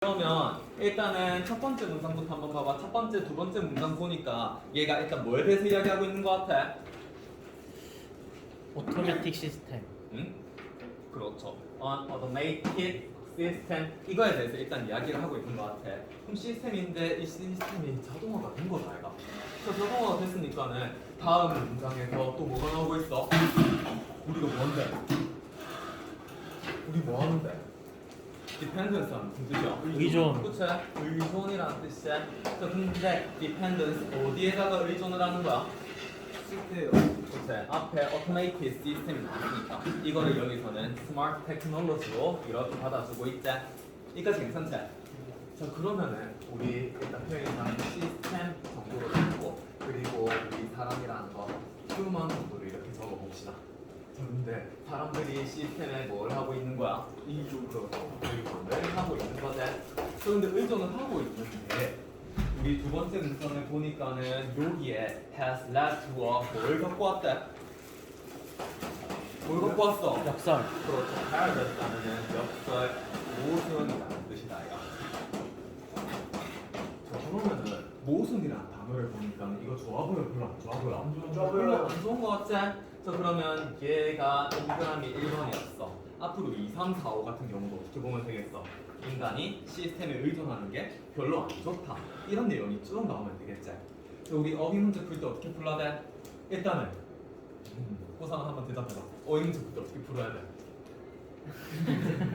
그러면 일단은 첫 번째 문장부터 한번 봐봐. 첫 번째, 두 번째 문장 보니까 얘가 일단 뭐에 대해서 이야기하고 있는 것 같아? 오토매틱 시스템. 응? 그렇죠. On automated system 이거에 대해서 일단 이야기를 하고 있는 것 같아. 그럼 시스템인데 이 시스템이 자동화가 된 거다, 얘가. 그래서 자동화가 됐으니까는 다음 문장에서 또 뭐가 나오고 있어? 우리가 뭔데? 우리 뭐 하는데? dependence는 무슨 뜻이야? 의존. 그치? 의존이라는 뜻이야. 근데 dependence 어디에다가 의존을 하는 거야? 시스템. 그치? 앞에 automated system이 나왔으니까 이거를 여기서는 smart technology로 이렇게 받아주고 있지. 이까지 괜찮지? 자, 그러면은 우리 일단 표현이랑 시스템 정도로 잡고 그리고 우리 사람이라는 거 human 정도로 이렇게 적어봅시다. 근데 사람들이 시스템에 뭘 하고 있는 거야? 의존을 하고 있는 거지. 그런데 의존을 하고 있는데 우리 두 번째 문장을 보니까는 여기에 has led to와 뭘 갖고 왔대? 뭘 갖고 왔어? 역설. 그렇죠. paradox라는 역설 모순이라는 뜻이다. 이거. 자, 그러면은 모순이라는 단어를 보니까 이거 좋아 보여, 별로 안 좋아 보여? 별로 안 좋은 거 같지? 자, 그러면 얘가 동그라미 1번이었어. 앞으로 2, 3, 4, 5 같은 경우도 어떻게 보면 되겠어? 인간이 시스템에 의존하는 게 별로 안 좋다. 이런 내용이 쭉 나오면 되겠지? 자, 우리 어휘 문제 풀 때 어떻게 풀어야 돼? 일단은 호상 한번 대답해봐. 어휘 문제 풀 때 어떻게 풀어야 돼?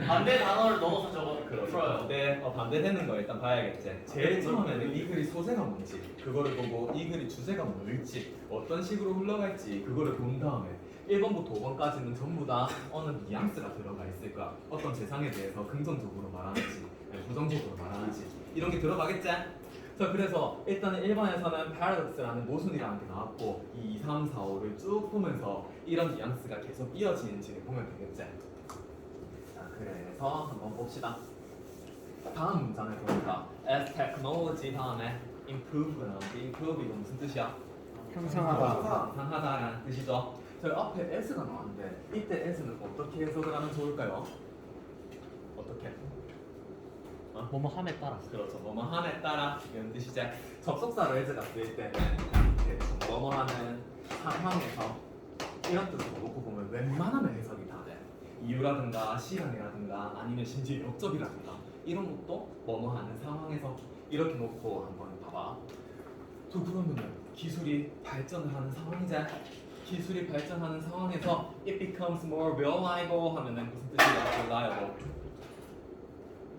반대 단어를 넣어서 적어 풀어요. 네, 반대되는 거 일단 봐야겠지. 제일 처음에는 이 글이 소재가 뭔지, 그거를 보고 이 글이 주제가 뭘지, 어떤 식으로 흘러갈지 그거를 본 다음에 1번부터 5번까지는 전부 다 어느 뉘앙스가 들어가 있을 거야. 어떤 세상에 대해서 긍정적으로 말하는지, 부정적으로 말하는지 이런 게 들어가겠지? 자, 그래서 일단은 1번에서는 paradox라는 모순이라는 게 나왔고 이 2, 3, 4, 5를 쭉 보면서 이런 뉘앙스가 계속 이어지는지를 보면 되겠지? 자, 그래서 한번 봅시다. 다음 문장을 보니까 as technology 다음에 improve가 나오는데 improve 이거 무슨 뜻이야? 형성하다. 향상하다라는 뜻이죠. 저희 앞에 s가 나왔는데 이때 s는 어떻게 해석을 하면 좋을까요? 어떻게? 뭐뭐 함에 따라. 그렇죠. 뭐뭐 함에 따라 이런 뜻이지. 접속사로 해석가 쓸 때는 이렇게 뭐뭐 하는 상황에서 이런 뜻으로 놓고 보면 웬만하면 해석이 다 돼. 이유라든가 시간이라든가 아니면 심지어 역접이라든가 이런 것도 뭐뭐 하는 상황에서 이렇게 놓고 한번 봐봐. 또 그러면은 기술이 발전을 하는 상황이지. 기술이 발전하는 상황에서 it becomes more reliable 하면은 무슨 뜻이야? reliable.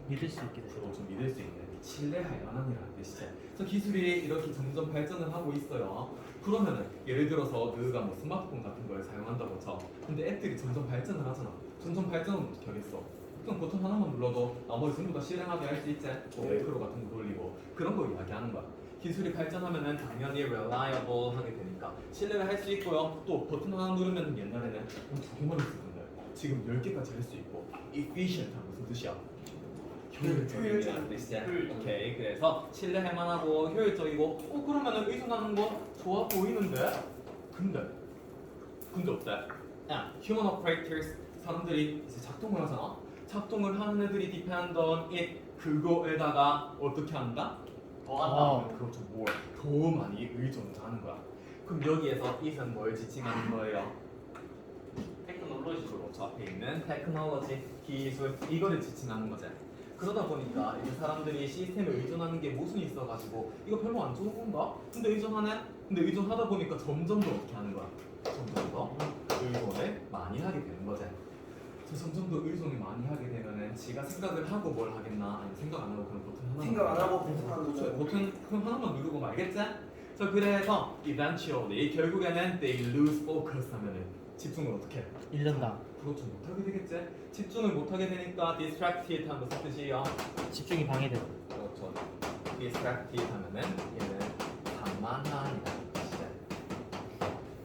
믿을 수 있게 되죠. 서로 좀 믿을 수 있는 신뢰할 만한이라는 뜻이지. 그래서 기술이 이렇게 점점 발전을 하고 있어요. 그러면은 예를 들어서 너가 뭐 스마트폰 같은 걸 사용한다고 쳐. 근데 앱들이 점점 발전을 하잖아. 점점 발전은 어떻게 하겠어? 그냥 버튼 하나만 눌러도 나머지 전부 다 실행하게 할 수 있지. 뭐 매크로 같은 거 돌리고 그런 거 이야기하는 거야. 기술이 발전하면은 당연히 reliable 하게 되니까 신뢰를 할 수 있고요. 또 버튼 하나 누르면 옛날에는 두 개만 했었는데 지금 10개까지 할 수 있고 efficient 한 무슨 뜻이야? 효율적이라는 뜻이야. 오케이. 그래서 신뢰할 만하고 효율적이고 그러면은 의존하는 거 좋아 보이는데? 근데 어때? 야, human operators 사람들이 이제 작동을 하잖아. 작동을 하는 애들이 depend on it 그거에다가 어떻게 한다? 더한다. 그렇죠. 더 많이 의존을 하는 거야. 그럼 여기에서 it은 뭘 지칭하는 거예요? 테크놀로지. 그렇죠. 앞에 있는 테크놀로지, 기술 이거를 지칭하는 거지. 그러다 보니까 이제 사람들이 시스템에 의존하는 게 모순이 있어가지고 이거 별로 안 좋은 건가? 근데 의존하네? 근데 의존하다 보니까 점점 더 어떻게 하는 거야? 점점 더 의존을 많이 하게 되는 거지. 점점 더 의존을 많이 하게 되면은 지가 생각을 하고 뭘 하겠나? 아니 생각 안 하고 그냥 버튼 하나 생각 안 하고 버튼 그렇죠. 버튼 그럼 하나만 누르고 말겠지? 자, 그래서 eventually 결국에는 they lose focus 하면은 집중을 어떻게 해? 잃는다. 그렇죠. 못하게 되겠지? 집중을 못하게 되니까 distracted 하는 무슨 뜻이에요? 집중이 방해되고. 그렇죠. distracted 하면은 얘는 산만한이라는 뜻이야.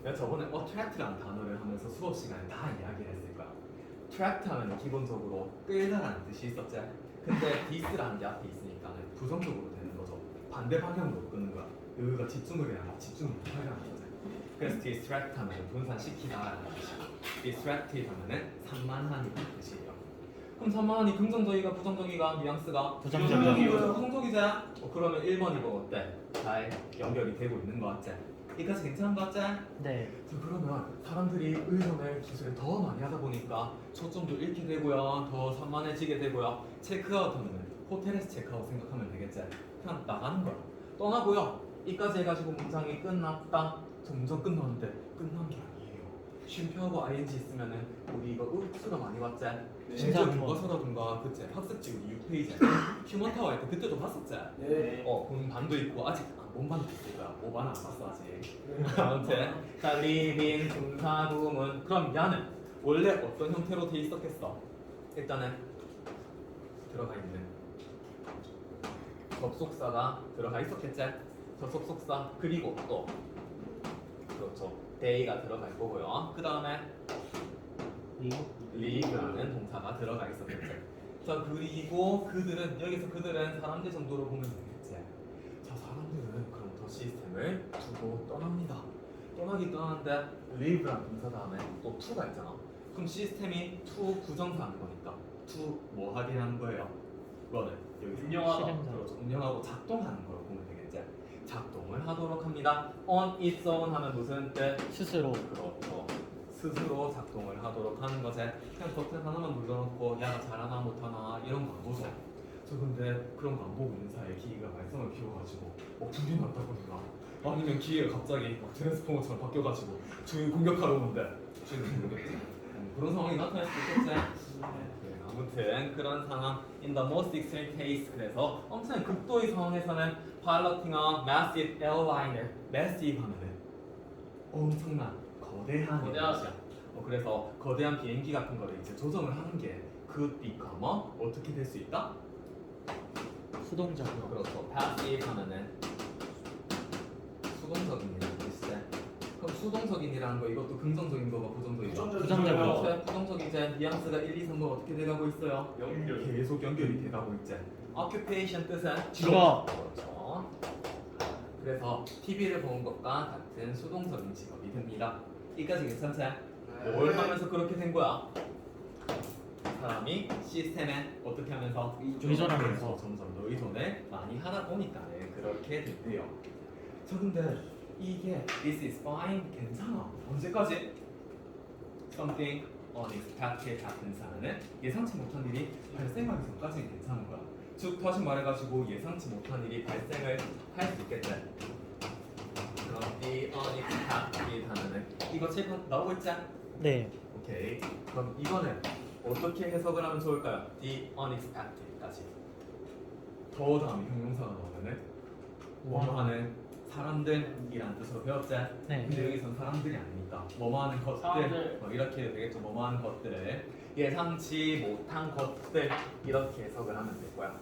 내가 저번에 attract라는 단어를 하면서 수업 시간에 다 이야기를 했을 거야. attract 하면 기본적으로 끌다라는 뜻이 있었지. 근데 dis라는 게 앞에 있으니까는 부정적으로 되는 거죠. 반대 방향으로 끄는 거야. 여기가 집중을 해야 집중을 못하게 하는 거지. 그래서 distract 하면 분산시키다라는 뜻이고 distracted 하면은 산만한이라는 뜻이에요. 그럼 산만하니 긍정적이가 부정적이가 뉘앙스가 부정적이요. 부정적이지? 그러면 1번이고 어때? 잘 연결이 되고 있는 거 같지? 이까지 괜찮은 거 같지? 네. 자, 그러면 사람들이 의존을 기술을 더 많이 하다 보니까 초점도 잃게 되고요, 더 산만해지게 되고요. 체크아웃하면은 호텔에서 체크아웃 생각하면 되겠지? 그냥 나가는 거야. 떠나고요. 이까지 해가지고 문장이 끝났다. 점점 끝났는데 끝난 게 아니에요. 쉼표하고 ing 있으면은 우리 이거 수가 많이 봤지? 심지어 진짜 교과서라든가 그치? 학습지 우리 6페이지 휴먼타워 할 때 그때도 봤었지? 네. 본반도 있고 아직 본반도 있을 거야. 5반은 안 봤어 아직. 아무튼 자, 리빙, 분사구문. 그럼 야는 원래 어떤 형태로 돼 있었겠어? 일단은 들어가 있는 접속사가 들어가 있었겠지? 접속사 그리고 또 그렇죠. day가 들어갈 거고요. 그 다음에 그리고 live라는 동사가 들어가 있었겠지. 자, 그리고 그들은 여기서 그들은 사람들 정도로 보면 되겠지. 자, 사람들은 그럼 더 시스템을 두고 떠납니다. 떠나긴 떠나는데 live라는 동사 다음에 또 to가 있잖아. 그럼 시스템이 to 부정사하는 거니까 to 뭐 하게 하는 거예요? 그거는 여기서 운영하다. 실행자. 그렇죠. 운영하고 작동하는 거로 보면 되겠지. 작동을 하도록 합니다. on its own 하면 무슨 뜻? 스스로. 그렇죠. 스스로 작동을 하도록 하는 거지. 그냥 버튼 하나만 눌러놓고 야 잘하나 못하나 이런 거 안 보죠. 저 근데 그런 거 안 보고 있는 사이에 기계가 말썽을 피워가지고 불이 났다거나 아니면 기계가 갑자기 막 트랜스포머처럼 바뀌어가지고 주인 공격하러 오는데 주인은 모르겠지. 그런 상황이 나타날 수 있겠지. 네, 아무튼 그런 상황 in the most extreme case. 그래서 엄청 극도의 상황에서는 piloting a massive airliner. massive 하면은 엄청난 거대한 거대한. 것이야. 그래서 거대한 비행기 같은 거를 이제 조정을 하는 게 could become 어떻게 될 수 있다? 수동적. 그렇죠. passive 하면은 수동적인이라는 뜻이지. 그럼 수동적인이라는 거 이것도 긍정적인 거가 부정적이다? 부정적이죠. 그렇죠. 부정적이지. 뉘앙스가 1, 2, 3번 어떻게 돼가고 있어요? 연결. 계속 연결이 돼가고 있지. occupation 뜻은 직업. 그렇죠. 그래서 TV를 보는 것과 같은 수동적인 직업이 됩니다. 이까지 괜찮지? 뭘 하면서 그렇게 된 거야? 사람이 시스템에 어떻게 하면서 의존하면서. 점점 더 의존을 많이 하다 보니까 그렇게 됐대요. 저 근데 이게 this is fine 괜찮아. 언제까지? something unexpected happens 하면은 예상치 못한 일이 발생하기 전까지는 괜찮은 거야. 즉 다시 말해가지고 예상치 못한 일이 발생을 할 수 있겠지. 그럼 the unexpected 하면은 이거 책 나오고 있지? 네. 오케이. 그럼 이거는 어떻게 해석을 하면 좋을까요? The unexpected까지. 더 다음에 형용사가 나오면은 뭐뭐하는 사람들이란 뜻으로 배웠지? 네. 근데 여기선 사람들이 아니니까 뭐뭐하는 것들 사람들. 이렇게 해도 되겠죠. 뭐뭐하는 것들 예상치 못한 것들 이렇게 해석을 하면 될 거야.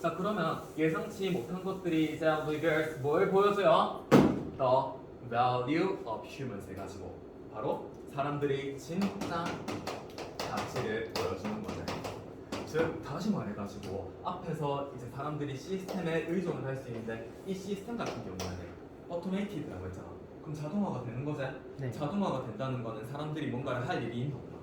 자, 그러면 예상치 못한 것들이 이제 reveals 뭘 보여줘요? The value of humans 해가지고 바로 사람들이 진짜 가치를 보여주는 거네. 즉 다시 말해가지고 앞에서 이제 사람들이 시스템에 의존을 할 수 있는데 이 시스템 같은 경우에는 automated라고 했잖아. 그럼 자동화가 되는 거지. 네. 자동화가 된다는 거는 사람들이 뭔가를 할 일이 있나 없나?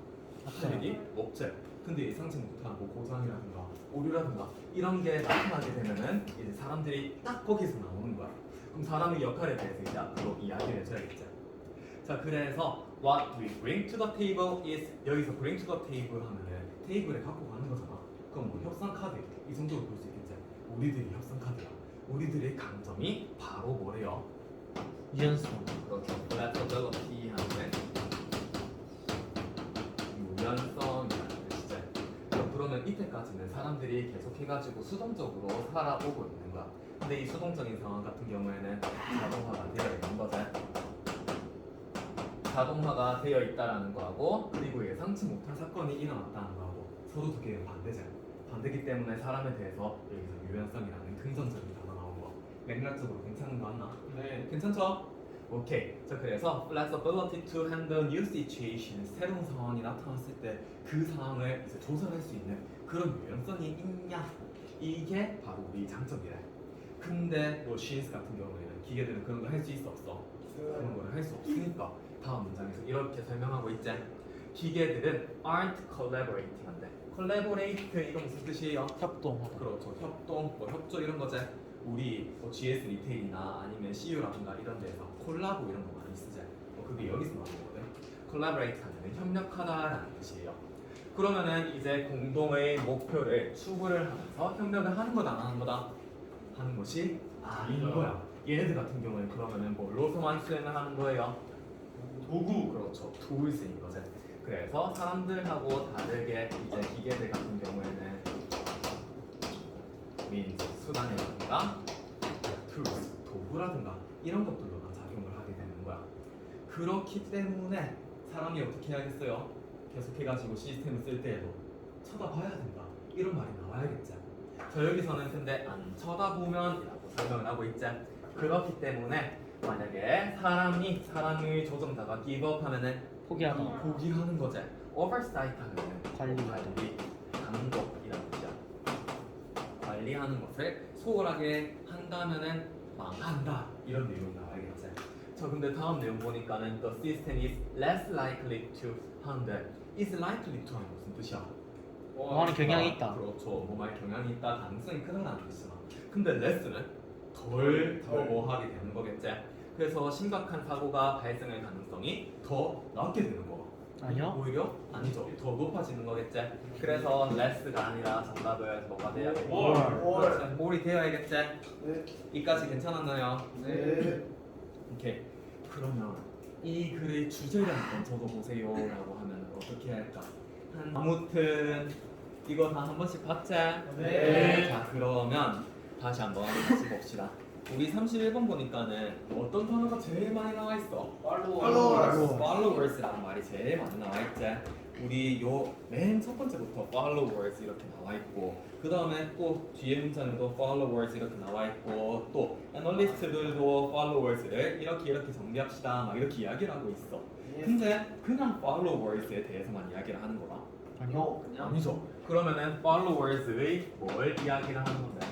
할 맞죠. 일이 없지. 근데 예상치 못한 뭐 고장이라든가 오류라든가 이런 게 나타나게 되면은 이제 사람들이 딱 거기서 나오는 거야. 그럼 사람의 역할에 대해서 이제 앞으로 이야기를 해줘야겠지. 자, 그래서 what we bring to the table is 여기서 bring to the table 하면은 테이블에 갖고 가는 거잖아. 그럼 뭐 협상 카드 이 정도로 볼 수 있겠지. 우리들이 협상 카드야. 우리들의 강점이 바로 뭐래요? 유연성. 그렇죠. flexibility 하는 유연성이라는 뜻이지. 그러면 이때까지는 사람들이 계속 해가지고 수동적으로 살아오고 있는 거야. 근데 이 수동적인 상황 같은 경우에는 자동화가 되어 있는 거지. 자동화가 되어 있다라는 거하고 그리고 예상치 못한 사건이 일어났다는 거하고 서로 두 개가 반대잖아. 반대기 때문에 사람에 대해서 여기서 유연성이라는 긍정적인 단어 나온 거 맥락적으로 괜찮은 거 맞나? 네. 괜찮죠? 오케이. 자, 그래서 flexibility to handle new situations 새로운 상황이 나타났을 때 그 상황을 이제 조절할 수 있는 그런 유연성이 있냐 이게 바로 우리 장점이래. 근데 machines 같은 경우에는 기계들은 그런 걸 할 수 있어 없어? 그런 거를 할 수 없으니까 다음 문장에서 이렇게 설명하고 있지. 기계들은 aren't collaborating 한대. collaborate 이거 무슨 뜻이에요? 협동하다. 그렇죠. 협동, 뭐 협조 이런 거지. 우리 뭐 GS 리테일이나 아니면 CU라든가 이런 데서 콜라보 이런 거 많이 쓰지. 뭐 그게 여기서 나오는 거거든. collaborate 하면 협력하다라는 뜻이에요. 그러면은 이제 공동의 목표를 추구를 하면서 협력을 하는 거다 안 하는 거다? 하는 것이 아닌 거야. 얘네들 같은 경우에 그러면은 뭘로서만 수행을 하는 거예요? 도구. 그렇죠. tools인 거지. 그래서 사람들하고 다르게 이제 기계들 같은 경우에는 means 수단이라든가 tools 도구라든가 이런 것들로만 작용을 하게 되는 거야. 그렇기 때문에 사람이 어떻게 해야겠어요? 계속해가지고 시스템을 쓸 때에도 쳐다봐야 된다. 이런 말이 나와야겠지. 저 여기서는 근데 안 쳐다보면이라고 설명을 하고 있지. 그렇기 때문에 만약에 사람의 조정자가 기법하면은 포기하다. 포기하는 거지. oversight 하면은 관리하다. 감독이라는 뜻이야. 관리하는 것을 소홀하게 한다면은 망한다. 이런 내용이 나와야겠지. 저 근데 다음 내용 보니까는 the system is less likely to 하는데 is likely to 하는 무슨 뜻이야? 뭐하는 경향이 있다. 그렇죠. 뭐말 경향이 있다. 가능성이 크다라는 뜻이잖아. 근데 less는 덜 하게 되는 거겠지. 그래서 심각한 사고가 발생할 가능성이 더 낮게 되는 거. 아니요. 오히려 아니죠. 더 높아지는 거겠지. 그래서 less가 아니라 정답은 뭐가 돼야 돼? more. more이 되어야겠지. 네. 이까지 괜찮았나요? 네. 오케이. 그러면 이 글의 주제를 한번 적어보세요라고 하면 어떻게 할까? 아무튼 이거 다 한 번씩 봤지? 네. 자 그러면 다시 한번 다시 봅시다. 우리 31번 보니까는 어떤 단어가 제일 많이 나와 있어? Followers. followers라는 말이 제일 많이 나와 있지. 우리 요 맨 첫 번째부터 followers 이렇게 나와 있고 그 다음에 또 뒤에 문장에도 followers 이렇게 나와 있고 또 애널리스트들도 followers를 이렇게 정리합시다 막 이렇게 이야기를 하고 있어. 근데 그냥 followers에 대해서만 이야기를 하는 거라? 아니요. 아니죠. 그러면은 followers의 뭘 이야기를 하는 건데?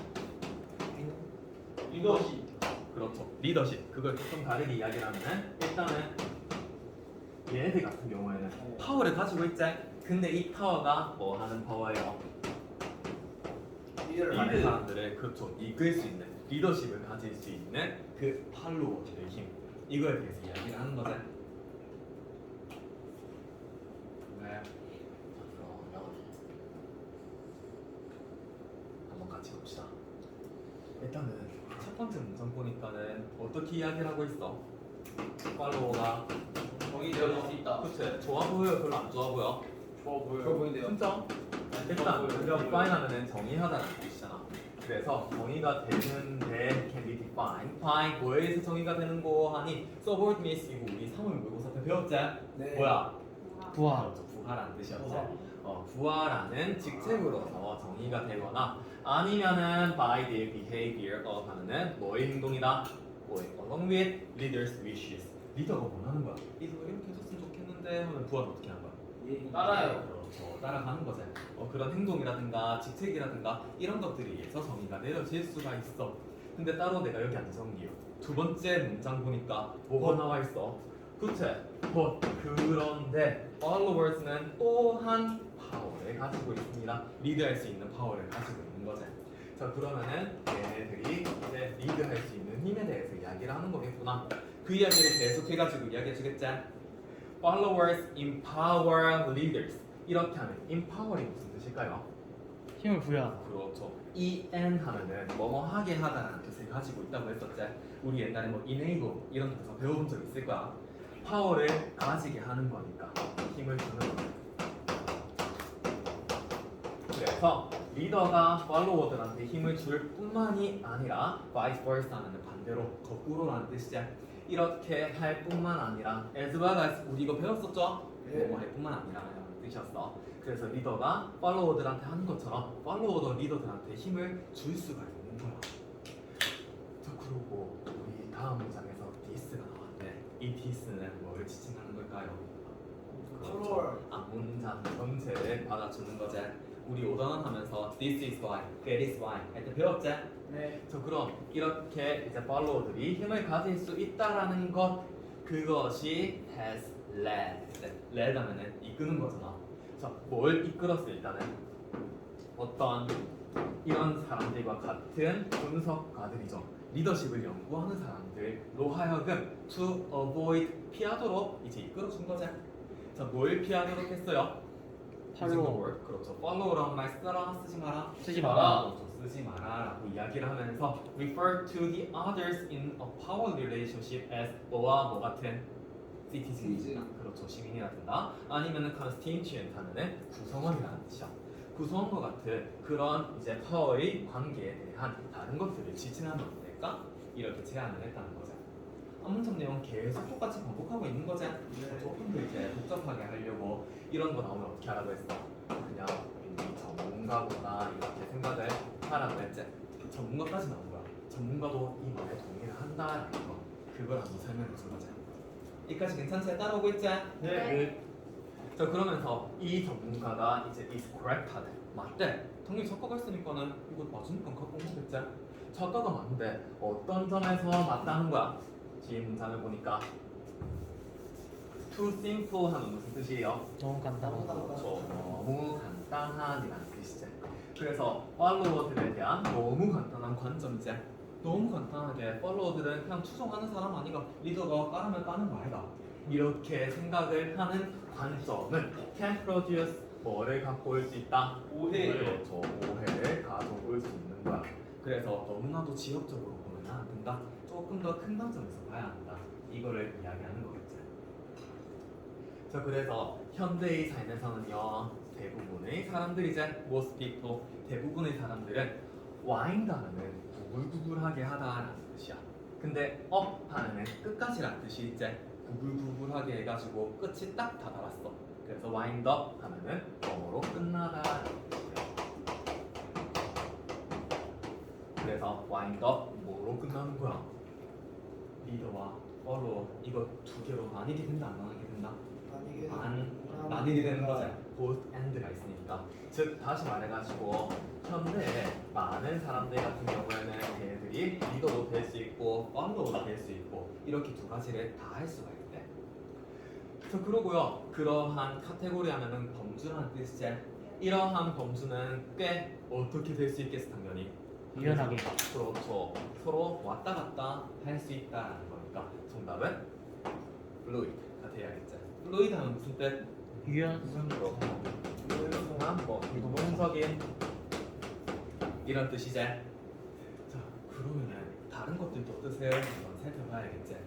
리더십. 그렇죠. 리더십. 그걸 조금 다르게 이야기를 하면은 일단은 얘네들 같은 경우에는 파워를 가지고 있지. 근데 이 파워가 뭐 하는 파워예요? 많은 사람들을 그렇죠. 이끌 수 있는 리더십을 가질 수 있는 그 팔로워들의 힘. 이거에 대해서 이야기를 하는 거지. 네. 그러면 한번 같이 봅시다. 일단은 첫 번째 문장 보니까는 어떻게 이야기를 하고 있어? 팔로워가 정의 되어질 수 있다. 그치? 좋아 보여요? 별로 안 좋아 보여? 좋아 보여요. 좋아 보이는데요. 진짜? 일단 define 하면은 정의하다는 뜻이잖아. 그래서 정의가 되는데 can be defined by 뭐에서 정의가 되는 거 하니 subordinate이고 우리 3월 모의고사 때 배웠지? 네. 뭐야? 부하. 그렇죠. 부하라는 뜻이었지. 부하라는 직책으로서 정의가 되거나 아니면은 by their behavior of 하면은 뭐의 행동이다? 뭐의 along with leaders' wishes. 리더가 원하는 거야. 이거 이렇게 해줬으면 좋겠는데 하면 부하는 어떻게 하는 거야? 따라요. 그렇죠. 따라가는 거지. 그런 행동이라든가 직책이라든가 이런 것들에 의해서 정의가 내려질 수가 있어. 근데 따로 내가 여기 안 정리해요. 두 번째 문장 보니까 뭐가 나와 있어? 그치? 그런데 followers는 또한 파워를 가지고 있습니다. 리드할 수 있는 파워를 가지고 있는 거지. 자 그러면은 얘네들이 이제 리드할 수 있는 힘에 대해서 이야기를 하는 거겠구나. 그 이야기를 계속해가지고 이야기해주겠지. Followers empower leaders. 이렇게 하면 empower이 무슨 뜻일까요? 힘을 부여하다. 그렇죠. en 하면은 뭐뭐 하게 하다라는 뜻을 가지고 있다고 했었지. 우리 옛날에 뭐 enable 이런 동사 배워본 적 있을 거야. 파워를 가지게 하는 거니까 힘을 주는 거야. 그래서 리더가 팔로워들한테 힘을 줄 뿐만이 아니라 vice versa 하는 반대로 거꾸로라는 뜻이지. 이렇게 할 뿐만 아니라 as well as 우리 이거 배웠었죠? 네. 뭐뭐 할 뿐만 아니라는 뜻이었어. 그래서 리더가 팔로워들한테 하는 것처럼 팔로워도 리더들한테 힘을 줄 수가 있는 거야. 자 그리고 우리 다음 문장에서 this가 나왔는데 이 this는 뭘 지칭하는 걸까요? Follower. 문장 전체를 받아주는 거지. 우리 오더넌 하면서 this is why, that is why 할 때 배웠지? 네. 저 그럼 이렇게 이제 팔로워들이 힘을 가질 수 있다라는 것 그것이 has led 하면은 이끄는 거잖아. 자, 뭘 이끌었어 일단은 어떤 이런 사람들과 같은 분석가들이죠. 리더십을 연구하는 사람들로 하여금 to avoid 피하도록 이제 이끌어준 거지. 자, 뭘 피하도록 했어요? 팔로워. 그렇죠. follow라는 말 쓰라 쓰지 마라. 쓰지 마라. 그렇죠. 쓰지 마라라고 이야기를 하면서 refer to the others in a power relationship as 뭐와 뭐 같은 citizen이다. 그렇죠. 시민이라든가 아니면은 constituent 하면은 구성원이라는 뜻이야. 구성원과 같은 그런 이제 파워의 관계에 대한 다른 것들을 지칭하면 어떨까? 이렇게 제안을 했다는 거죠. 문장 내용 계속 똑같이 반복하고 있는 거지. 조금 더 이제 복잡하게 하려고 이런 거 나오면 어떻게 하라고 했어? 그냥 이 전문가구나 이렇게 생각을 하라고 했지. 전문가까지 나온 거야. 전문가도 이 말에 동의를 한다라는 거. 그걸 한번 설명해 준 거지. 여기까지 괜찮지? 따라오고 있지? 네. 자, 그러면서 이 전문가가 이제 is correct 하대. 맞대. 당연히 작가가 했으니까는 이거 맞으니까 갖고 온 거겠지. 작가가 맞는데 어떤 점에서 맞다는 거야? 뒤에 문장을 보니까 too simple 하는 무슨 뜻이에요? 너무 간단하다. 그렇죠. 너무 간단한이라는 뜻이지. 그래서 팔로워들에 대한 너무 간단한 관점이지. 너무 간단하게 팔로워들은 그냥 추종하는 사람 아니가 리더가 까르면 까는 거 아니다. 이렇게 생각을 하는 관점은 can produce 뭐를 갖고 올 수 있다? 오해를. 그렇죠. 오해를 가져올 수 있는 거야. 그래서 너무나도 지역적으로 보면 안 된다. 조금 더 큰 관점에서 봐야 한다. 이거를 이야기하는 거겠지. 자, 그래서 현대의 삶에서는요 대부분의 사람들이 이제 most people 대부분의 사람들은 wind 하면은 구불구불하게 하다라는 뜻이야. 근데 up 하면은 끝까지라는 뜻이 이제 구불구불하게 해가지고 끝이 딱 다다랐어. 그래서 wind up 하면은 뭐로 끝나다라는 뜻이야. 그래서 wind up 뭐로 끝나는 거야? 리더와 follow 이거 두 개로 나뉘게 된다 안 나뉘게 된다? 나뉘게 되는 거지. both and가 있으니까. 즉 다시 말해가지고 현대에 많은 사람들 같은 경우에는 걔네들이 리더도 될 수 있고 follow도 될 수 있고 이렇게 두 가지를 다 할 수가 있대. 자, 그러고요 그러한 카테고리 하면은 범주라는 뜻이지. 이러한 범주는 꽤 어떻게 될 수 있겠어 당연히. 유연하게. 그렇죠. 서로 왔다 갔다 할 수 있다라는 거니까 정답은 fluid가 돼야겠죠. fluid 하면 무슨 뜻? 유연스럽고. 유연한 뭐 유동적인 이런 뜻이지. 자, 그러면은 다른 것들도 뜻을 한번 살펴봐야겠지.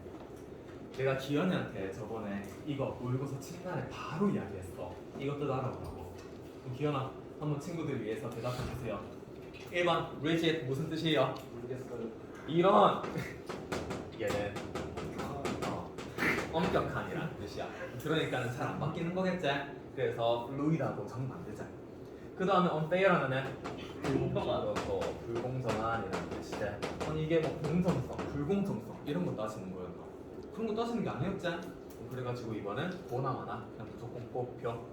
내가 기현이한테 저번에 이거 모의고사 치는 날에 바로 이야기했어. 이것도 알아보라고. 그럼 기현아 한번 친구들 위해서 대답해 주세요. 1번 rigid 무슨 뜻이에요? 모르겠어요. 이런 얘는 엄격한이라는 뜻이야. 그러니까는 잘 안 바뀌는 거겠지. 그래서 fluid하고 정반대자. 그 다음에 unfair 하면은 불공정한. 불공정한이라는 뜻이지. 아니 이게 뭐 공정성, 불공정성 이런 거 따지는 거였나? 그런 거 따지는 게 아니었지. 그래가지고 이번은 보나마나 그냥 무조건 뽑혀.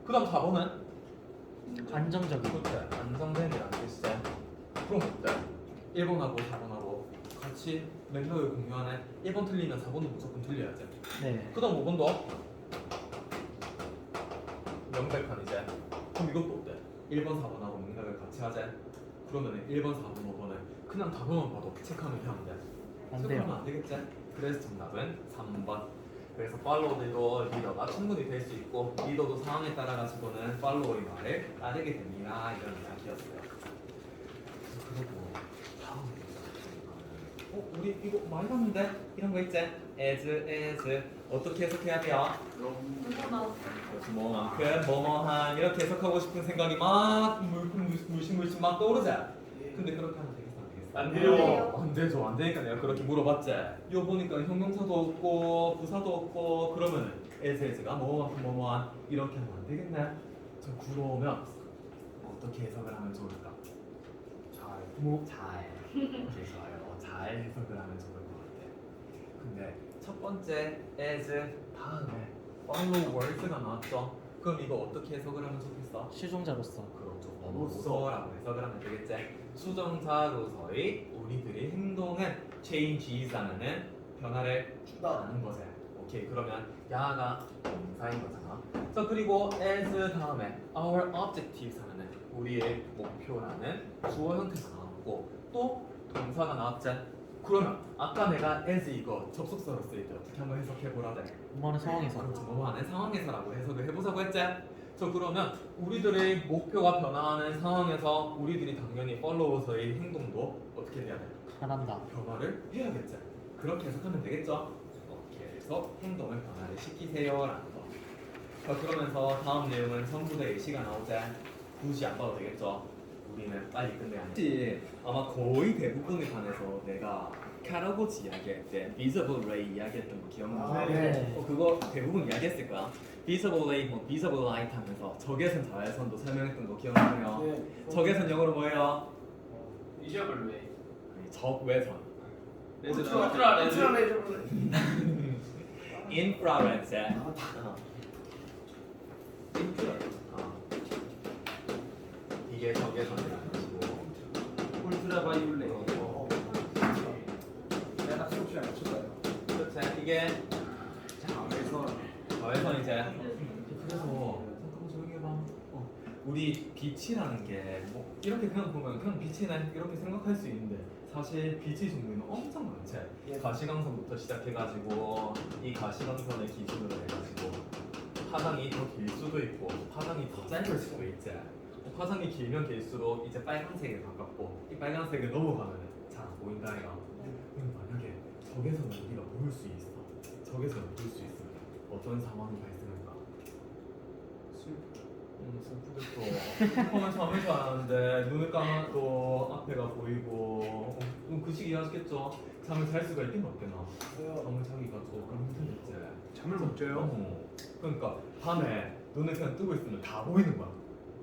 그 다음 4번은 안정적인. 그렇지. 안정된이라는 뜻이지. 그럼 어때? 1번하고 4번하고 같이 멤버를 공유하네. 1번 틀리면 4번도 무조건 틀려야지. 네. 그 다음 5번도 명백한 이제. 그럼 이것도 어때? 1번 4번하고 명백을 같이 하자. 그러면 1번 4번 5번을 그냥 답만 봐도 체크하면 그냥 안 돼. 안 체크하면 돼요. 안 되겠지? 그래서 정답은 3번. 그래서 팔로워들도 리더가 충분히 될 수 있고 리더도 상황에 따라 가지고는 팔로워의 말을 따르게 됩니다. 이런 이야기였어요. 그리고 다음 우리 이거 많이 봤는데 이런 거 있지? as 어떻게 해석해야 돼요? 그렇지, 뭐만큼 뭐뭐한 이렇게 해석하고 싶은 생각이 막 물씬 막 떠오르지? 근데 그렇게 하면 되겠어 안 되겠어? 안 돼요. 안 되죠. 안 되니까 내가 그렇게 물어봤지. 이거 보니까 형용사도 없고 부사도 없고 그러면 as가 뭐뭐만큼 뭐뭐한 이렇게 하면 안 되겠네. 자, 그러면 어떻게 해석을 하면 좋을까? 잘. 오케이, 좋아요. 잘 해석을 하면 좋을 것 같아. 근데 첫 번째 as 다음에 followers가 나왔죠. 그럼 이거 어떻게 해석을 하면 좋겠어? 시종자로서. 그렇죠. 뭐로서라고 해석을 하면 되겠지. 수정자로서의 우리들의 행동은 changes 하면은 변화를 주다. 하는 거지. 오케이 그러면 야가 동사인 거잖아. 자 그리고 as 다음에 our objectives 하면은 우리의 목표라는 주어 형태가 나왔고 또 동사가 나왔지. 그러면 아까 내가 as 이거 접속사로 쓰일 때 어떻게 한번 해석해 보라 돼. 뭐하는 상황에서 그렇죠. 뭐하는 상황에서라고 해석을 해보자고 했지. 저 그러면 우리들의 목표가 변화하는 상황에서 우리들이 당연히 팔로워서의 행동도 어떻게 해야 돼? 잘한다. 변화를 해야겠지. 그렇게 해석하면 되겠죠? 오케이. 그래서 행동을 변화를 시키세요라는 거. 자 그러면서 다음 내용은 전부 다 예시가 나오자. 굳이 안 봐도 되겠죠? 우리는 빨리 끝내야 돼. 아마 거의 대부분에 관해서 내가 카라고지 이야기할 때 visible ray 이야기했던 거 기억나? 네. 그거 대부분 이야기했을 거야. visible ray, 뭐 visible light 하면서 적외선 자외선도 설명했던 거 기억나요? 네. 적외선 영어로 뭐예요? 이셔블 왜? 아니, 적외선. 울트라 레드. 울트라 레드. infrared. infrared. 이게 적외선이라는 것이고. 울트라 바이올렛. 내가 수업시에 맞췄어요. 그렇지. 이게 그래서 자외선 이제. 그래서 잠깐만 조용히 해봐. 우리 빛이라는 게 뭐 이렇게 그냥 보면 그냥 빛이네 이렇게 생각할 수 있는데 사실 빛의 종류는 엄청 많지. 가시광선부터 시작해가지고 이 가시광선을 기준으로 해가지고 파장이 더 길 수도 있고 파장이 더 짧을 수도 있지. 파장이 길면 길수록 이제 빨간색에 가깝고 이 빨간색을 넘어가면 잘 안 보인다 이가. 그럼 만약에 적외선을 우리가 볼 수 있어. 적외선을 볼 수 있으면 어떤 상황이 발생할까? 슬프겠어. 처음에 잠을 자는데 눈을 감아도 앞에가 보이고 그 시기 아시겠죠? 잠을 잘 수가 있긴 없겠나? 잠을 자기가 조금 힘들겠지. 잠을 못 자요? 그러니까 밤에 눈을 그냥 뜨고 있으면 다 보이는 거야.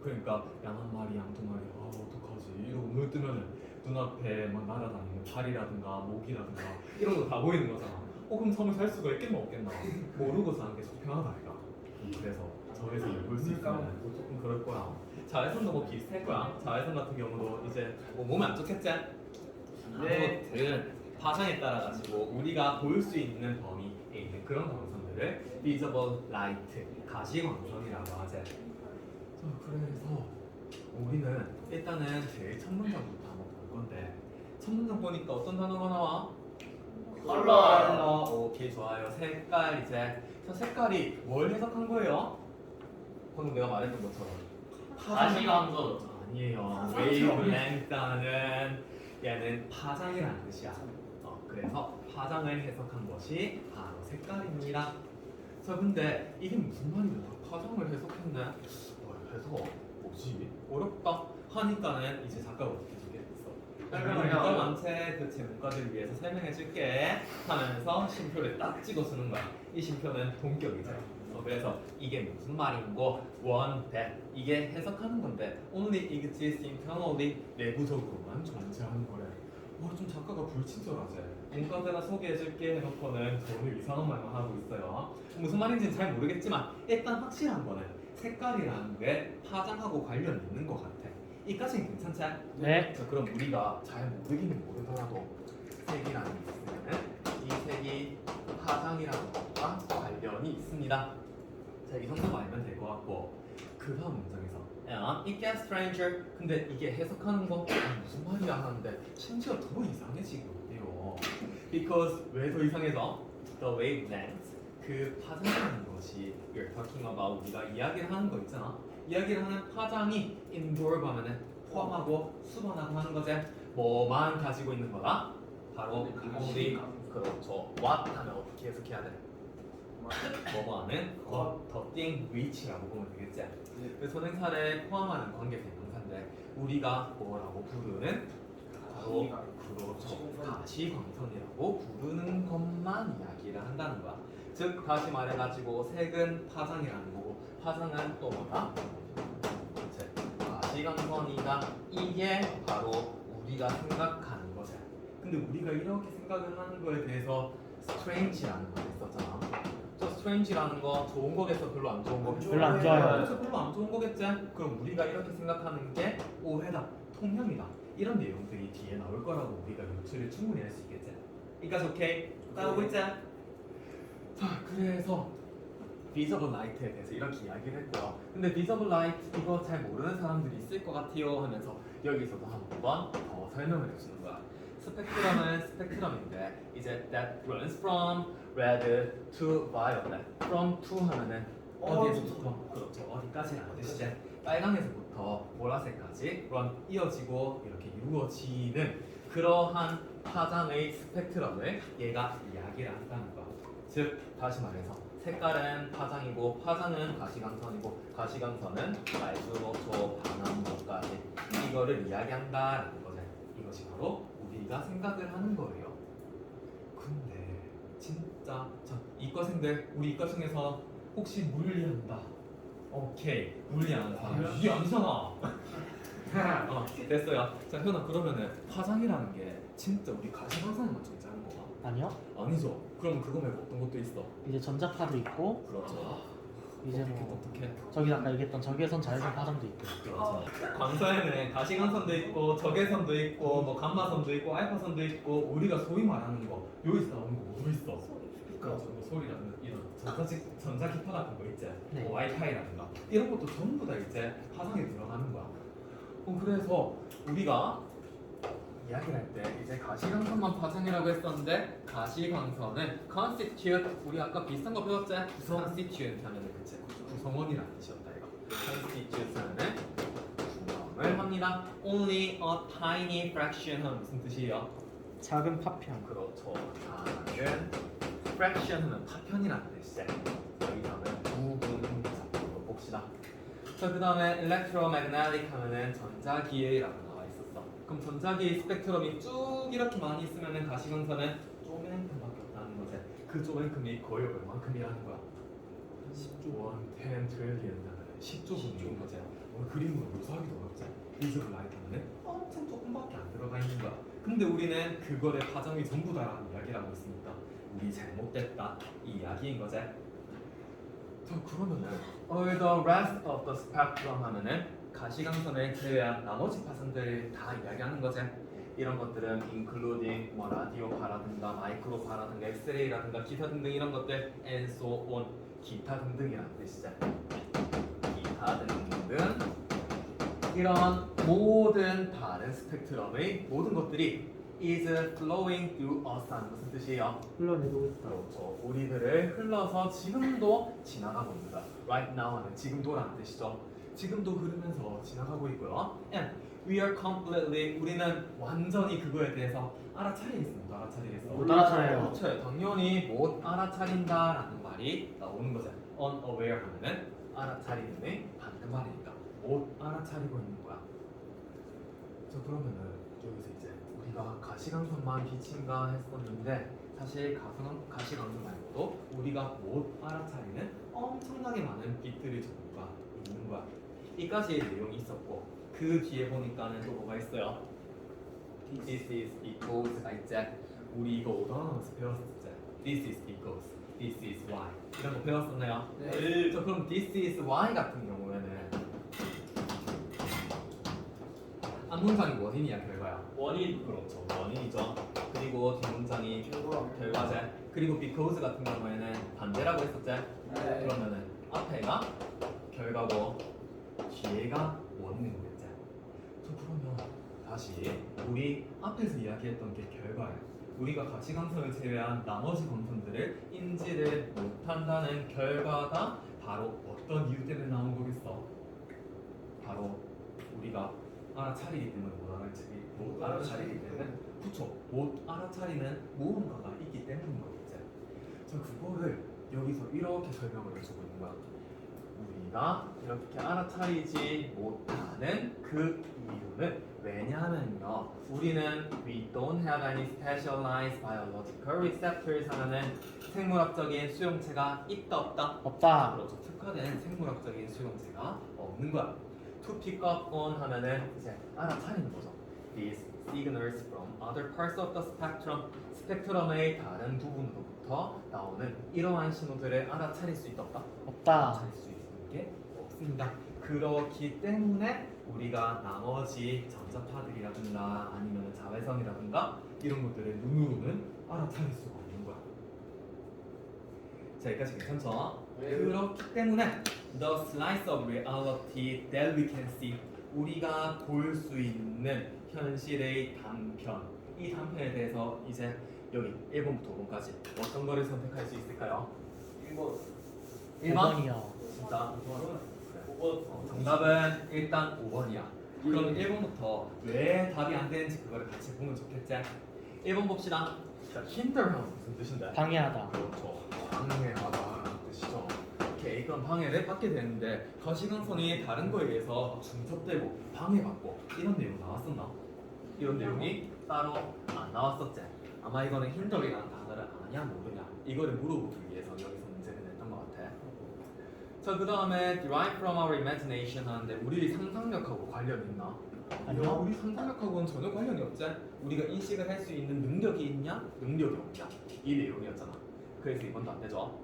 그러니까 양 한 마리, 양 두 마리, 아 어떡하지? 이러고 눈을 뜨면은 눈앞에 막 날아다니는 팔이라든가 목이라든가 이런 거 다 보이는 거잖아. 그럼 잠을 잘 수가 있겠나 없겠나? 모르고 사는 게 속편하다 이가. 그래서 자외선을 볼 수 있으면 조금 그럴 거야. 자외선도 뭐 비슷할 거야. 자외선 같은 경우도 이제 뭐 몸에 안 좋겠지? 아무튼 파장에 따라 가지고 우리가 볼 수 있는 범위에 있는 그런 광선들을 visible light, 가시광선이라고 하지. 자, 그래서 우리는 일단은 제일 첫 문장부터 한번 볼 건데 첫 문장 보니까 어떤 단어가 나와? 컬러. 오케이 좋아요. 색깔 이제 저 색깔이 뭘 해석한 거예요? 방금 내가 말했던 것처럼 가시광선. 아니에요. 웨이브랭크는 얘는 파장이라는 뜻이야. 그래서 파장을 해석한 것이 바로 색깔입니다. 자 근데 이게 무슨 말이냐? 파장을 해석했네. 해서 뭐지? 어렵다 하니까는 이제 작가가 어떻게 주겠어? 문과 만체 그 제문과들을 위해서 설명해줄게 하면서 쉼표를 딱 찍어주는 거야. 이 쉼표는 동격이죠. 그래서 이게 무슨 말인고 one that 이게 해석하는 건데 only exists internally 내부적으로만 존재하는 거래. 좀 작가가 불친절하지. 문과대가 소개해줄게 해놓고는 전혀 이상한 말만 하고 있어요. 무슨 말인지는 잘 모르겠지만 일단 확실한 거는 색깔이라는 게 파장하고 관련이 있는 것 같아. 이까지는 괜찮지? 네. 자, 그럼 우리가 잘 모르기는 모르더라도 색이라는 게 있으면 이 색이 파장이라는 것과 관련이 있습니다. 자, 이 정도만 알면 될 것 같고 그 다음 문장에서 it gets stranger 근데 이게 해석하는 거 무슨 말이야 하는데 심지어 더 이상해지고 있대요. Because 왜 더 이상해져? The wavelength 그 파장이라는 것이 you're talking about 우리가 이야기를 하는 거 있잖아. 이야기를 하는 파장이 involve 하면은 포함하고 수반하고 하는 거지. 뭐만 가지고 있는 거다? 바로 only 그렇죠. what 하면 어떻게 해석해야 돼? 뭐뭐하는 the thing which라고 보면 되겠지. 그 선행사를 포함하는 관계 대명사인데 우리가 뭐라고 부르는 바로 그렇죠. 가시광선이라고 부르는 것만 이야기를 한다는 거야. 즉 다시 말해가지고 색은 파장이라는 거고 파장은 또 뭐다? 가시광선이다. 이게 바로 우리가 생각하는 거지. 근데 우리가 이렇게 생각을 하는 거에 대해서 strange라는 말을 썼잖아. 저 strange라는 거 좋은 거겠어? 별로 안 좋은 거겠어? 별로 안 좋아요. 그래서 별로 안 좋은 거겠지? 그럼 우리가 이렇게 생각하는 게 오해다, 통념이다. 이런 내용들이 뒤에 나올 거라고 우리가 유추를 충분히 할 수 있겠지? 이까지 오케이? 따라오고 있지? 자, 그래서 visible light에 대해서 이렇게 이야기를 했고요. 근데 visible light 이거 잘 모르는 사람들이 있을 것 같아요 하면서 여기서도 한 번 더 설명을 해주는 거야. 스펙트럼은 스펙트럼인데 이제 that runs from red to violet. from to 하면은 어디에서부터 그렇죠. 어디까지라는 뜻이지. 빨강에서부터 보라색까지 run 이어지고 이렇게 이루어지는 그러한 파장의 스펙트럼을 얘가 이야기를 한다는 거야. 즉 다시 말해서 색깔은 파장이고 파장은 가시광선이고 가시광선은 말주로초 반환도까지 이거를 이야기한다라는 거죠. 이것이 바로 우리가 생각을 하는 거예요. 근데 진짜 자 이과생들 우리 이과 중에서 혹시 물리한다. 오케이 물리하는 사람 이게 아니잖아. 됐어요. 자 현아 그러면은 파장이라는 게 진짜 우리 가시광선에만 존재하는 거야? 아니요. 아니죠. 그럼 그거 말고 어떤 것도 있어? 이제 전자파도 있고 그렇죠. 이제 뭐 어떻게? 저기 아까 얘기했던 적외선 자외선 파장도 있고. 그렇죠. 광선에는 가시광선도 있고 적외선도 있고 뭐 감마선도 있고 알파선도 있고 우리가 소위 말하는 거 여기서 나오는 거 뭐도 있어? 그렇죠. 뭐 소리라는 이런 전자기파 같은 거 있지. 네. 뭐 와이파이라든가 이런 것도 전부 다 이제 파장에 들어가는 거야. 그래서 우리가 이야기를 할 때 이제 가시광선만 파장이라고 했었는데 가시광선은 constitute 우리 아까 비슷한 거 배웠지? constitute 하면은 그치 구성원이라는 뜻이었다 이거. constitute 하면은 구성을 합니다. only a tiny fraction 하면 무슨 뜻이에요? 작은 파편. 그렇죠. 작은 fraction 하면 파편이라는 뜻이지. 여기서는 부분적으로 봅시다. 자, 그 다음에 electromagnetic 하면은 전자기회라고 나와 있었어. 그럼 전자기의 스펙트럼이 쭉 이렇게 많이 있으면은 가시광선은 쪼맨큼밖에 없다는 거지. 그 쪼맨큼이 거의 얼만큼이라는 거야? 10조 원, 10 트릴리언 하면은 10조 분인 거지. 오늘 그림으로 묘사하기도 어렵지. visible light 하면은 엄청 조금밖에 안 들어가 있는 거야. 근데 우리는 그거를 파장이 전부 다라는 이야기를 하고 있으니까 우리 잘못됐다 이 이야기인 거지. 자 그러면은 all the rest of the spectrum 하면은 가시광선을 제외한 나머지 파선들을 다 이야기하는 거지. 이런 것들은 including 뭐 라디오파라든가 마이크로파라든가 엑스레이라든가 기타 등등 이런 것들 and so on 기타 등등이라는 뜻이지. 기타 등등 이런 모든 다른 스펙트럼의 모든 것들이 is flowing through us 하는 무슨 뜻이에요? 흘러내리고 있다. 그렇죠. 우리들을 흘러서 지금도 지나가고 있다. Right now 하는 지금도라는 뜻이죠. 지금도 흐르면서 지나가고 있고요. And we are completely 우리는 완전히 그거에 대해서 알아차리겠습니다. 못 알아차리겠어. 못 알아차려요. 그렇죠. 당연히 못 알아차린다라는 말이 나오는 거죠. unaware 하면은 알아차리는 반대말이니까 못 알아차리고 있는 거야. 자 그러면은 여기서 이제 우리가 가시광선만 빛인가 했었는데 사실 가시광선 말고도 우리가 못 알아차리는 엄청나게 많은 빛들의 종류가 있는 거야. 이까지의 내용이 있었고 그 뒤에 보니까는 또 뭐가 있어요? This is equals가 있지. 우리 이거 5단 하면서 배웠었지. This is equals, this is y 이런 거 배웠었나요? 네. 자 그럼 this is y 같은 경우에는 앞문장이 원인이야 결과야? 원인. 그렇죠. 원인이죠. 그리고 뒷문장이 결과제. 그리고 because 같은 경우에는 반대라고 했었지. 네. 그러면은 앞에가 결과고 뒤에가 원인인 거겠지. 저 그러면 다시 우리 앞에서 이야기했던 게 결과야. 우리가 가시광선을 제외한 나머지 광선들을 인지를 못한다는 결과가 바로 어떤 이유 때문에 나온 거겠어? 바로 우리가 알아차리기 때문에 못 알아차리기 때문에 그쵸 못 알아차리는 무언가가 있기 때문인 거겠지. 자 그거를 여기서 이렇게 설명을 해주고 있는 거야. 우리가 이렇게 알아차리지 못하는 그 이유는 왜냐하면요 우리는 we don't have any specialized biological receptors 하면은 생물학적인 수용체가 있다 없다? 없다. 그렇죠. 특화된 생물학적인 수용체가 없는 거야. To pick up on 하면은 이제 알아차리는 거죠. These signals from other parts of the spectrum, 스펙트럼의 다른 부분으로부터 나오는 이러한 신호들을 알아차릴 수 있다 없다? 없다. 알아차릴 수 있는 게 없습니다. 그렇기 때문에 우리가 나머지 전자파들이라든가 아니면 자외선이라든가 이런 것들을 눈으로는 알아차릴 수가 없는 거야. 자, 여기까지 괜찮죠? 그렇기 때문에 the slice of reality that we can see 우리가 볼 수 있는 현실의 단편 이 단편에 대해서 이제 여기 1번부터 5번까지 어떤 거를 선택할 수 있을까요? 1번 1번이요. 진짜 5번 정답은 일단 5번이야. 그럼 1번부터 왜 답이 안 되는지 그거를 같이 보면 좋겠지? 1번 봅시다. 자, 힌트는 무슨 뜻인데? 방해하다. 그렇죠. 방해하다라는 뜻이죠. 오케이, 그럼 방해를 받게 되는데 가시광선이 다른 거에 의해서 중첩되고 방해받고 이런 내용 나왔었나? 이런 내용이 따로 안 나왔었지. 아마 이거는 힌더리라는 단어를 아냐 모르냐 이거를 물어보기 위해서 여기서 문제를 냈던 것 같아. 자, 그 다음에 derive from our imagination 하는데 우리 상상력하고 관련 있나? 아니요. 우리 상상력하고는 전혀 관련이 없지. 우리가 인식을 할 수 있는 능력이 있냐? 능력이 없냐? 이 내용이었잖아. 그래서 이번도 안 되죠.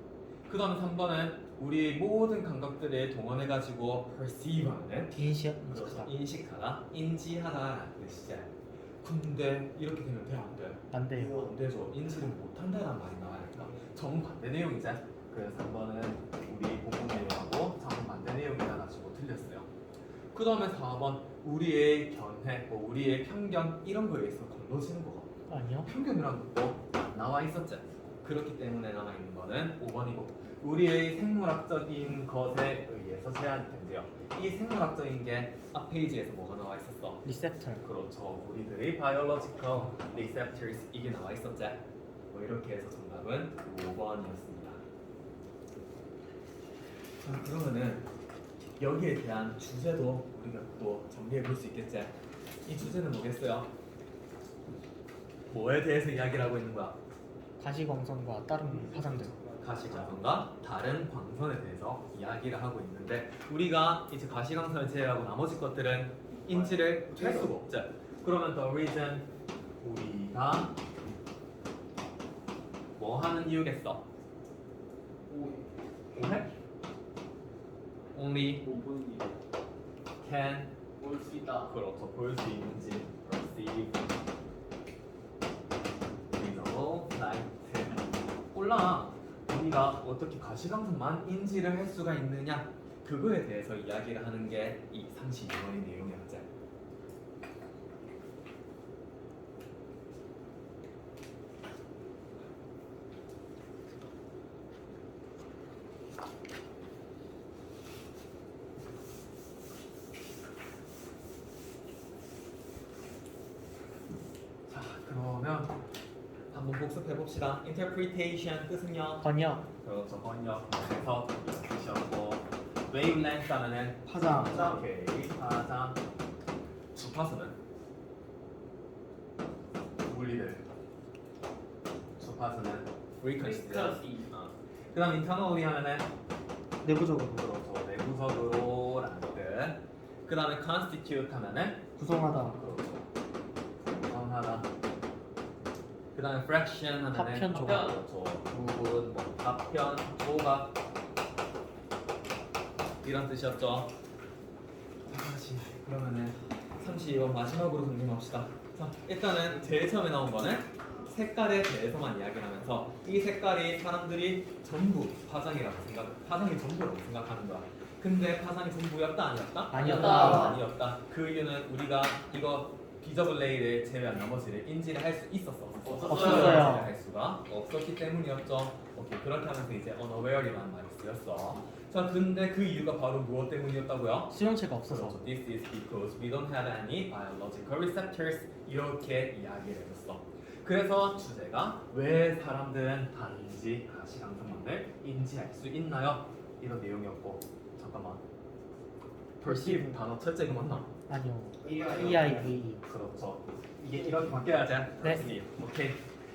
그 다음에 3번은 우리 모든 감각들을 동원해가지고 perceive하는 인식하다. 인식하다, 인지하다라는 뜻이지. 근데 이렇게 되면 돼? 안 돼? 안 돼요. 안 되죠. 인지를 못한다는 말이 나와야니까 정반대 내용이지. 그래서 3번은 우리 본문 내용하고 정반대 내용이라 가지고 틀렸어요. 그 다음에 4번 우리의 견해, 뭐 우리의 편견 이런 거에 의해서 걸러지는 거고 아니요. 편견이라는 것도 나와 있었지. 그렇기 때문에 남아 있는 거는 5번이고 우리의 생물학적인 것에 의해서 제한이 된대요. 이 생물학적인 게 앞 페이지에서 뭐가 나와 있었어? 리셉터. 그렇죠. 우리들의 biological receptors 이게 나와 있었지. 뭐 이렇게 해서 정답은 5번이었습니다. 자, 그러면은 여기에 대한 주제도 우리가 또 정리해 볼 수 있겠지. 이 주제는 뭐겠어요? 뭐에 대해서 이야기를 하고 있는 거야? 가시광선과 다른 파장들. 가시광선과 다른 광선에 대해서 이야기를 하고 있는데 우리가 이제 가시광선을 제외하고 나머지 것들은 인지를 할 수가 없죠. 그러면 the reason 우리가 뭐 하는 이유겠어? 오해? Only 5번이 can 볼수 있다. 그렇죠. 볼 수 있는지 perceive visible light 몰라. 우리가 어떻게 가시광선만 인지를 할 수가 있느냐 그거에 대해서 이야기를 하는 게 이 32번의 내용이었지. 자, 그러면 한번 복습해 봅시다. interpretation 뜻은요? 번역. 그렇죠. 번역. 그래서 뜻이었고 wavelength 하면은 파장. 오케이. 파장. 주파수는 물리들. 주파수는 frequency. frequency. 그다음 internally 하면은 내부적으로. 그렇죠. 내부적으로라는 뜻. 그다음에 constitute 하면은 구성하다. 그렇죠. 구성하다. 그다음에 fraction 하면은 파편 조각. 그렇죠. 부분, 뭐 파편, 조각 이런 뜻이었죠. 다시 그러면은 32번 마지막으로 정리합시다. 자, 일단은 제일 처음에 나온 거는 색깔에 대해서만 이야기를 하면서 이 색깔이 사람들이 전부 파장이라고 파장이 전부라고 생각하는 거야. 근데 파장이 전부였다 아니었다? 아니었다. 아니었다. 그 이유는 우리가 이거 비저블 레이를 제외한 나머지를 인지를 할 수 있었어. 없었어요. 할 수가 없었기 때문이었죠. 오케이, 그렇게 하면서 이제 unaware이라는 말이 쓰였어. 자, 근데 그 이유가 바로 무엇 때문이었다고요? 수용체가 없어서. 그렇죠. This is because we don't have any biological receptors 이렇게 이야기를 해줬어. 그래서 주제가 왜 사람들은 다른지 가시광선만을 인지할 수 있나요? 이런 내용이었고 잠깐만 perceive 단어 첫째가 맞나? 아니요. EIV. 그렇죠. 이게 이렇게 바뀌어야지. 네. 오케이.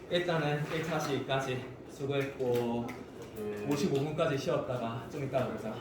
일단은 1차 시까지 수고했고 55분까지 쉬었다가 좀 이따 그러자.